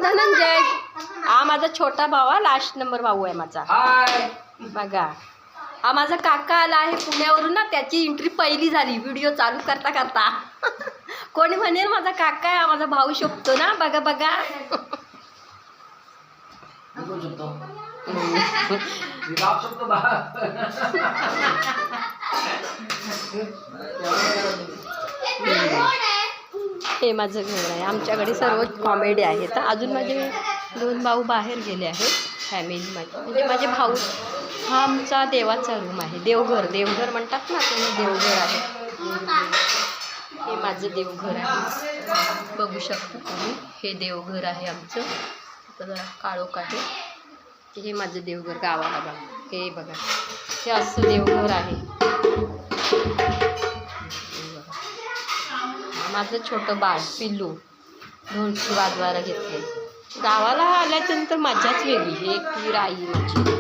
धनंजय. हा माझा छोटा भाऊ, हा लास्ट नंबर भाऊ आहे माझा. बघा हा माझा काका आला आहे पुण्यावरून ना, त्याची एंट्री पहिली झाली व्हिडिओ चालू करता करता. कोणी म्हणेल माझा काका आहे, माझा भाऊ शोभतो ना. बघा बघा. हे माझं घर आहे. आमच्याकडे सर्व कॉमेडी आहे. तर अजून माझे 2 भाऊ बाहेर गेले आहेत फॅमिली माझी, म्हणजे माझे भाऊ. हा आमचा देवाचा रूम आहे. देवघर देवघर म्हणतात ना, तुम्ही देवघर आहे. हे माझं देवघर आहे, बघू शकता तुम्ही. हे देवघर आहे आमचं. आता जरा काळोख आहे. हे माझं देवघर गावाला बघा. हे बघा, हे असं देवघर आहे. माझं छोटं बाळ पिल्लू ढोलकी वाजवायला घेतले. गावाला आल्याच्यानंतर मजाच वेगळी. हे एक ती राई माझी.